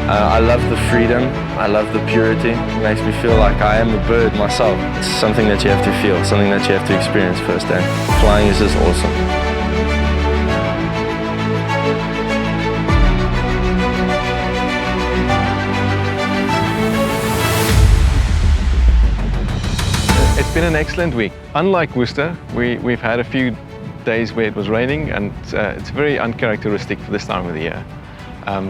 I love the freedom, I love the purity. It makes me feel like I am a bird myself. It's something that you have to feel, something that you have to experience firsthand. Flying is just awesome. It's been an excellent week. Unlike Worcester, we've had a few days where it was raining, and it's very uncharacteristic for this time of the year.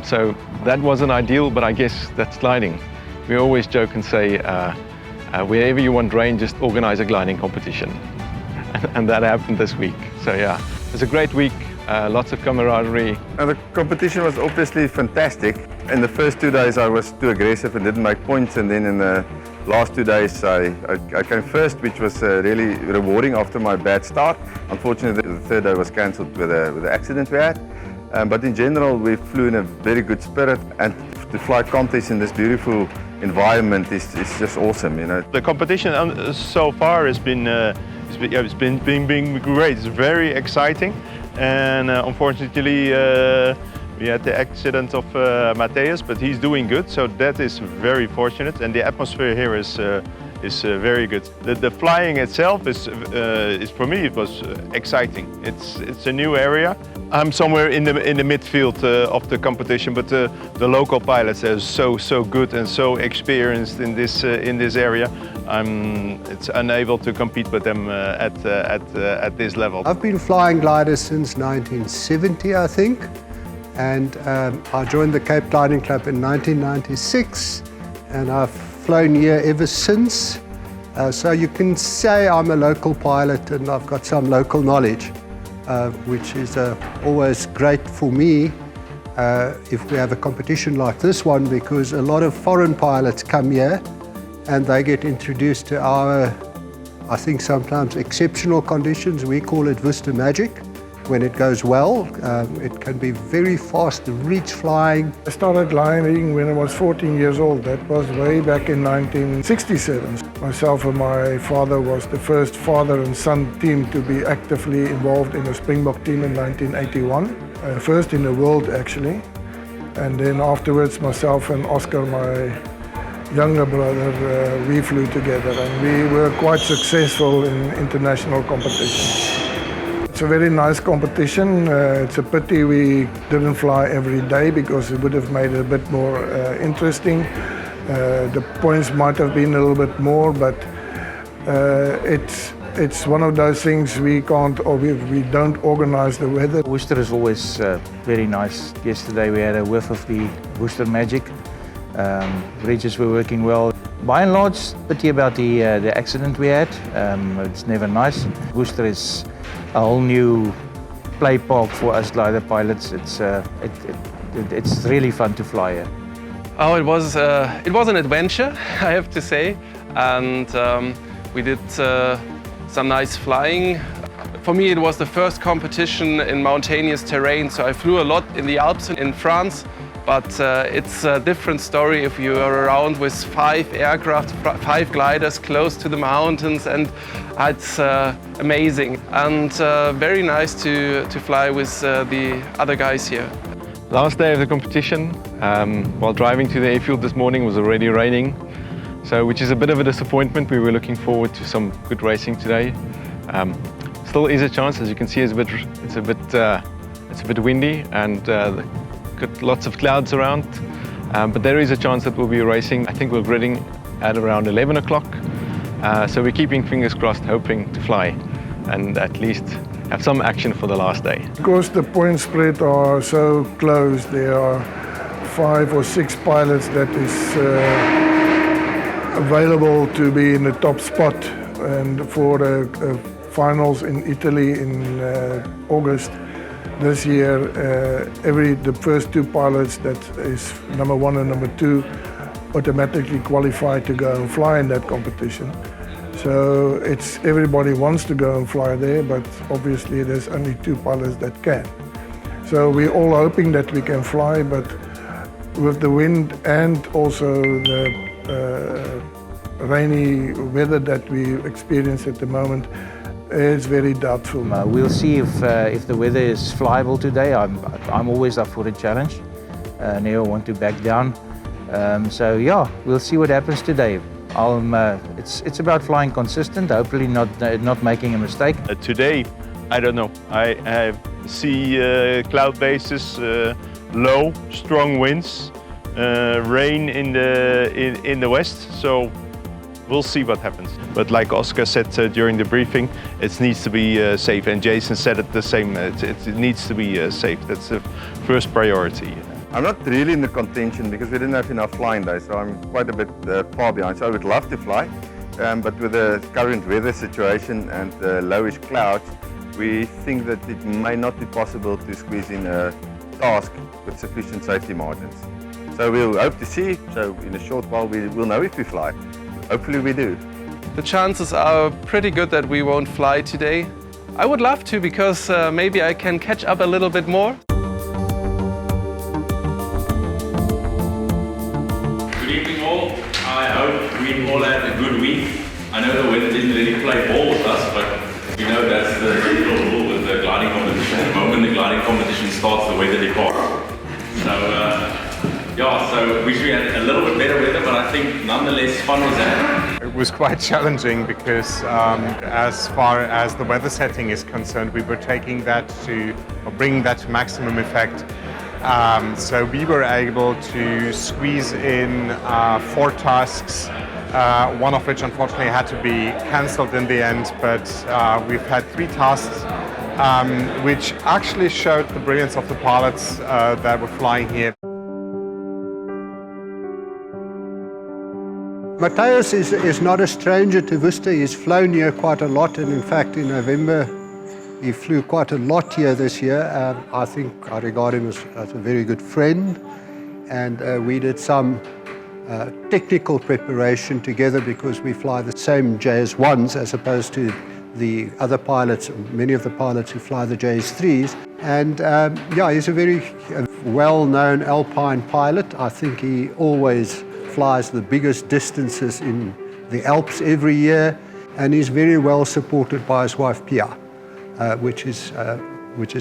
So that wasn't ideal, but I guess that's gliding. We always joke and say, wherever you want rain, just organize a gliding competition. And that happened this week. So yeah, it was a great week, lots of camaraderie. And the competition was obviously fantastic. In the first 2 days I was too aggressive and didn't make points, and then in the last 2 days I came first, which was really rewarding after my bad start. Unfortunately, the third day was cancelled with the accident we had. But in general, we flew in a very good spirit, and to fly contests in this beautiful environment is just awesome, you know. The competition so far has been great. It's very exciting, and unfortunately we had the accident of Matthias, but he's doing good, so that is very fortunate, and the atmosphere here is very good. The flying itself is for me, it was exciting. It's a new area. I'm somewhere in the midfield of the competition, but the local pilots are so good and so experienced in this area. It's unable to compete with them at this level. I've been flying gliders since 1970, I think, and I joined the Cape Gliding Club in 1996, and I've flown here ever since. So you can say I'm a local pilot and I've got some local knowledge, which is always great for me if we have a competition like this one, because a lot of foreign pilots come here and they get introduced to our, I think sometimes exceptional conditions. We call it Worcester magic. When it goes well, it can be very fast, reach flying. I started gliding when I was 14 years old. That was way back in 1967. Myself and my father was the first father and son team to be actively involved in a Springbok team in 1981. First in the world, actually. And then afterwards, myself and Oscar, my younger brother, we flew together, and we were quite successful in international competitions. It's a very nice competition. It's a pity we didn't fly every day, because it would have made it a bit more interesting. The points might have been a little bit more, but it's one of those things we can't, or we don't organize the weather. Worcester is always very nice. Yesterday we had a whiff of the Worcester magic. Bridges were working well. By and large, pity about the accident we had. It's never nice. Worcester is a whole new play park for us glider pilots. It's really fun to fly here. Oh, it was an adventure, I have to say, and we did some nice flying. For me, it was the first competition in mountainous terrain, so I flew a lot in the Alps in France. But it's a different story if you are around with 5 aircraft, 5 gliders close to the mountains, and it's amazing and very nice to fly with the other guys here. Last day of the competition, while driving to the airfield this morning, was already raining, so which is a bit of a disappointment. We were looking forward to some good racing today. Still is a chance, as you can see, it's a bit windy, and got lots of clouds around, but there is a chance that we'll be racing. I think we're gridding at around 11 o'clock, so we're keeping fingers crossed, hoping to fly and at least have some action for the last day. Because the point spread are so close, there are 5 or 6 pilots that is available to be in the top spot, and for the finals in Italy in August this year, the first 2 pilots, that is number 1 and number 2, automatically qualify to go and fly in that competition. So everybody wants to go and fly there, but obviously there's only 2 pilots that can. So we're all hoping that we can fly, but with the wind and also the rainy weather that we experience at the moment, it's very doubtful. We'll see if the weather is flyable today. I'm always up for a challenge. Never want to back down. So yeah, we'll see what happens today. It's about flying consistent, hopefully not making a mistake. Today, I don't know. I see cloud bases, low, strong winds, rain in the west. So we'll see what happens. But like Oscar said during the briefing, it needs to be safe. And Jason said it the same. It needs to be safe. That's the first priority. I'm not really in the contention because we didn't have enough flying days, so I'm quite a bit far behind. So I would love to fly, but with the current weather situation and the lowish clouds, we think that it may not be possible to squeeze in a task with sufficient safety margins. So we'll hope to see. So in a short while we will know if we fly. Hopefully we do. The chances are pretty good that we won't fly today. I would love to because maybe I can catch up a little bit more. Good evening all. I hope we all had a good week. I know the weather didn't really play ball with us, but we know that's the general rule with the gliding competition. The moment the gliding competition starts, the weather departs. So yeah, so wish we had a little bit better weather, but I think nonetheless fun was had. It was quite challenging because as far as the weather setting is concerned, we were taking that bringing that to maximum effect. So we were able to squeeze in 4 tasks, one of which unfortunately had to be cancelled in the end, but we've had 3 tasks which actually showed the brilliance of the pilots that were flying here. Matthias is not a stranger to Worcester. He's flown here quite a lot, and in fact in November he flew quite a lot here this year. I think I regard him as a very good friend, and we did some technical preparation together because we fly the same JS1s as opposed to the other pilots, many of the pilots who fly the JS3s. And yeah, he's a very well-known alpine pilot. I think he always flies the biggest distances in the Alps every year, and he's very well supported by his wife Pia, which is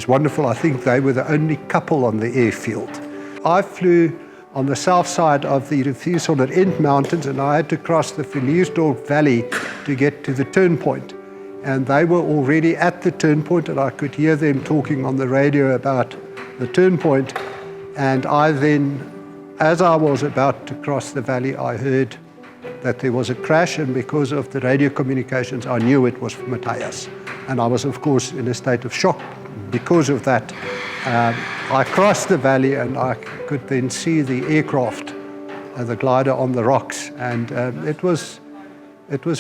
wonderful. I think they were the only couple on the airfield. I flew on the south side of the Refusal and End Mountains, and I had to cross the Verliesdorp Valley to get to the turn point. And they were already at the turn point, and I could hear them talking on the radio about the turn point. And I then, as I was about to cross the valley, I heard that there was a crash, and because of the radio communications, I knew it was Matthias. And I was, of course, in a state of shock because of that. I crossed the valley, and I could then see the aircraft, the glider on the rocks, and it was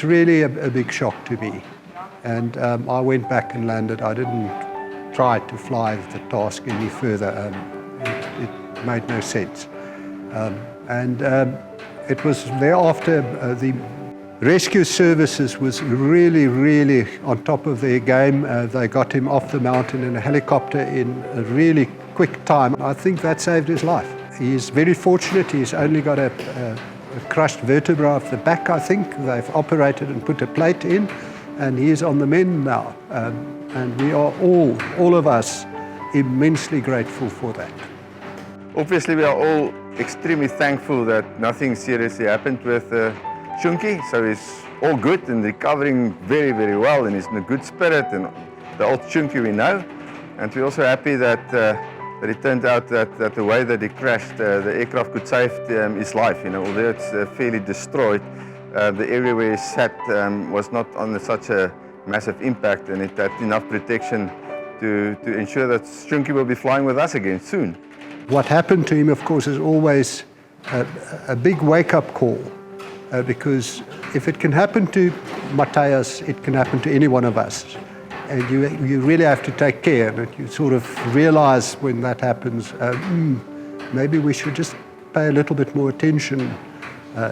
really a big shock to me. And I went back and landed. I didn't try to fly the task any further. It made no sense. It was thereafter the rescue services was really on top of their game. They got him off the mountain in a helicopter in a really quick time. I think that saved his life. He's very fortunate. He's only got a crushed vertebra of the back, I think. They've operated and put a plate in, and he's on the mend now. And we are all of us, immensely grateful for that. Obviously, we are all extremely thankful that nothing seriously happened with Shunki, so he's all good and recovering very well, and he's in a good spirit, and the old Shunki we know. And we're also happy that it turned out that the way that he crashed, the aircraft could save his life. You know, although it's fairly destroyed, the area where he sat was not on such a massive impact, and it had enough protection to ensure that Shunki will be flying with us again soon. What happened to him, of course, is always a big wake-up call, because if it can happen to Matthias, it can happen to any one of us. And you really have to take care, and you sort of realize when that happens, maybe we should just pay a little bit more attention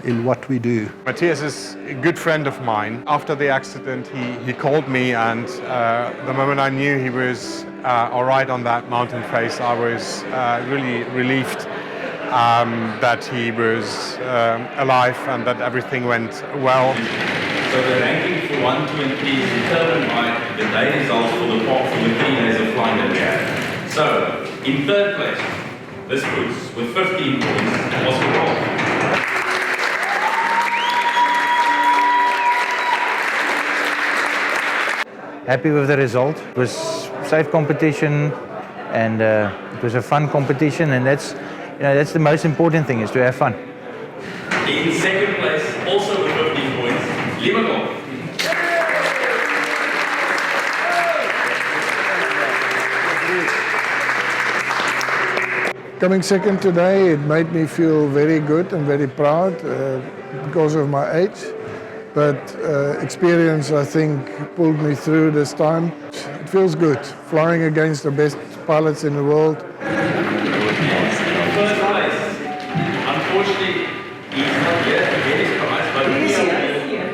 in what we do. Matthias is a good friend of mine. After the accident, he called me, and the moment I knew he was all right on that mountain face, I was really relieved that he was alive and that everything went well. So the ranking for 1, 2 and 3 is determined by the day results for the 3 days of flying that we had. So, in third place, this puts with 15 points, Oscar Rolf. Happy with the result. It was safe competition, and it was a fun competition, and that's the most important thing, is to have fun. In second place, also with 15 points, Liverpool. Coming second today, it made me feel very good and very proud because of my age. But experience, I think, pulled me through this time. It feels good, flying against the best pilots in the world. First place. Unfortunately, he's not here to get his prize, but he's here. He's here.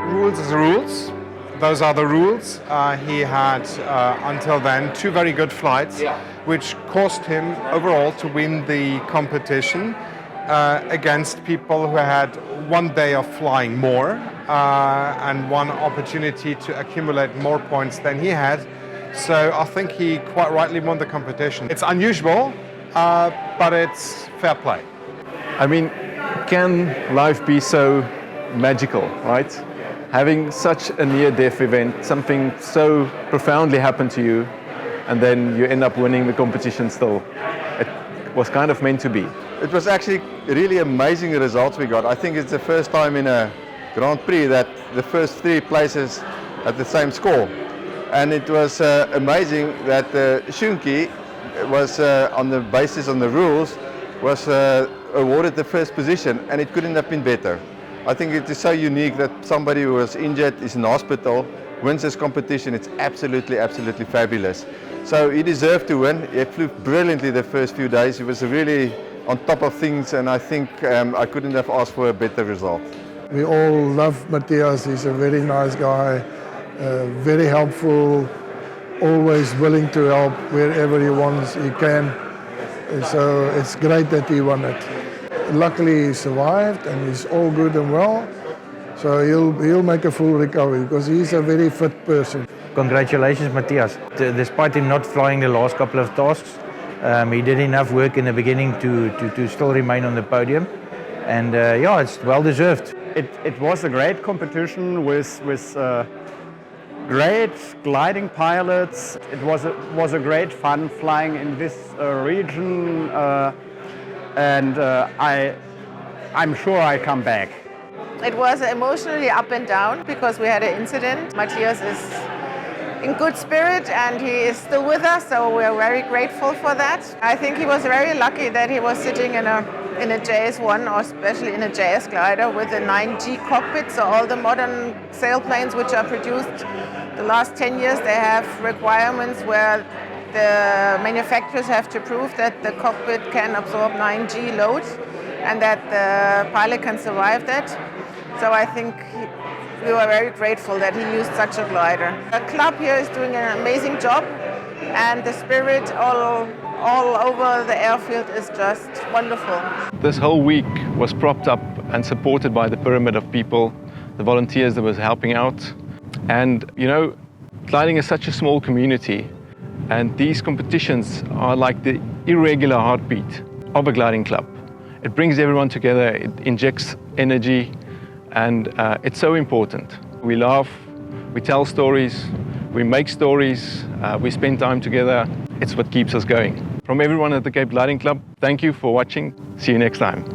Rules is rules. Those are the rules. He had, until then, 2 very good flights, which cost him overall to win the competition against people who had 1 day of flying more and 1 opportunity to accumulate more points than he had. So I think he quite rightly won the competition. It's unusual, but it's fair play. I mean, can life be so magical, right? Having such a near-death event, something so profoundly happened to you, and then you end up winning the competition still. It was kind of meant to be. It was actually really amazing results we got. I think it's the first time in a Grand Prix that the first 3 places had the same score. And it was amazing that Shunki was, on the basis on the rules, was awarded the first position, and it couldn't have been better. I think it is so unique that somebody who was injured, is in hospital, wins this competition. It's absolutely, absolutely fabulous. So he deserved to win. He flew brilliantly the first few days. He was really on top of things, and I think I couldn't have asked for a better result. We all love Matthias. He's a very nice guy, very helpful, always willing to help wherever he wants, he can. So it's great that he won it. Luckily he survived and he's all good and well, so he'll make a full recovery because he's a very fit person. Congratulations, Matthias. Despite him not flying the last couple of tasks, he did enough work in the beginning to still remain on the podium, and yeah, it's well deserved. It was a great competition with great gliding pilots. It was a great fun flying in this region. And I'm sure I come back. It was emotionally up and down because we had an incident. Matthias is in good spirit and he is still with us, so we're very grateful for that. I think he was very lucky that he was sitting in a JS1, or especially in a JS glider with a 9G cockpit. So all the modern sailplanes which are produced the last 10 years, they have requirements where the manufacturers have to prove that the cockpit can absorb 9G load and that the pilot can survive that. So I think we were very grateful that he used such a glider. The club here is doing an amazing job, and the spirit all over the airfield is just wonderful. This whole week was propped up and supported by the pyramid of people, the volunteers that was helping out. And you know, gliding is such a small community, and these competitions are like the irregular heartbeat of a gliding club. It brings everyone together, it injects energy, and it's so important. We laugh, we tell stories, we make stories, we spend time together. It's what keeps us going. From everyone at the Cape Gliding Club, thank you for watching. See you next time.